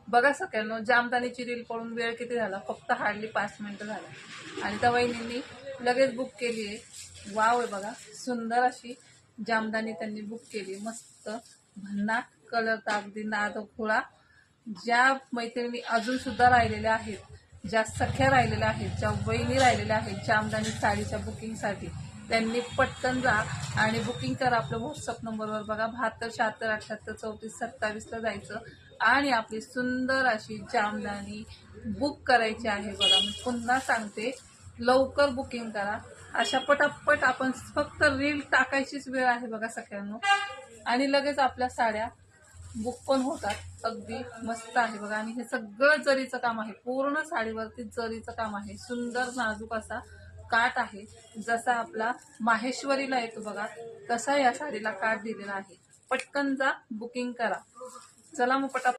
बघा सगळ्यांनो, जामदानीची रील पळून वेळ किती झाला, फक्त हार्डली 5 मिनिटं झाला आणि त्या वहिनींनी लगेच बुक केली आहे। वाव आहे बघा, सुंदर अशी जामदानी त्यांनी बुक केली, मस्त भन्नाट कलरचा अगदी नाद खुळा। ज्या मैत्रिणी अजून सुद्धा राहिलेल्या आहेत, ज्या सख्या राहिलेल्या आहेत, ज्या वहिनी राहिलेल्या आहेत जामदानी साडीच्या बुकिंगसाठी, त्यांनी पटकन जा आणि बुकिंग करा आपल्या व्हॉट्सअप नंबरवर। बघा 72 76 78 34 27ला जायचं आणि आपली सुंदर अशी जामदानी बुक करायची आहे। बघा मी पुन्हा सांगते, लवकर बुकिंग करा। अशा पटापट आपण फक्त रील टाकायचीच वेळ आहे बघा सगळ्यांना, आणि लगेच आपल्या साड्या बुक पण होतात। अगदी मस्त आहे बघा, आणि हे सगळं जरीचं काम आहे, पूर्ण साडीवरती जरीचं काम आहे। सुंदर नाजूक असा काठ आहे, जसा आपला माहेश्वरीला येतो बघा तसा या साडीला काठ दिलेला आहे। पटकन जा, बुकिंग करा। चला मग पटापट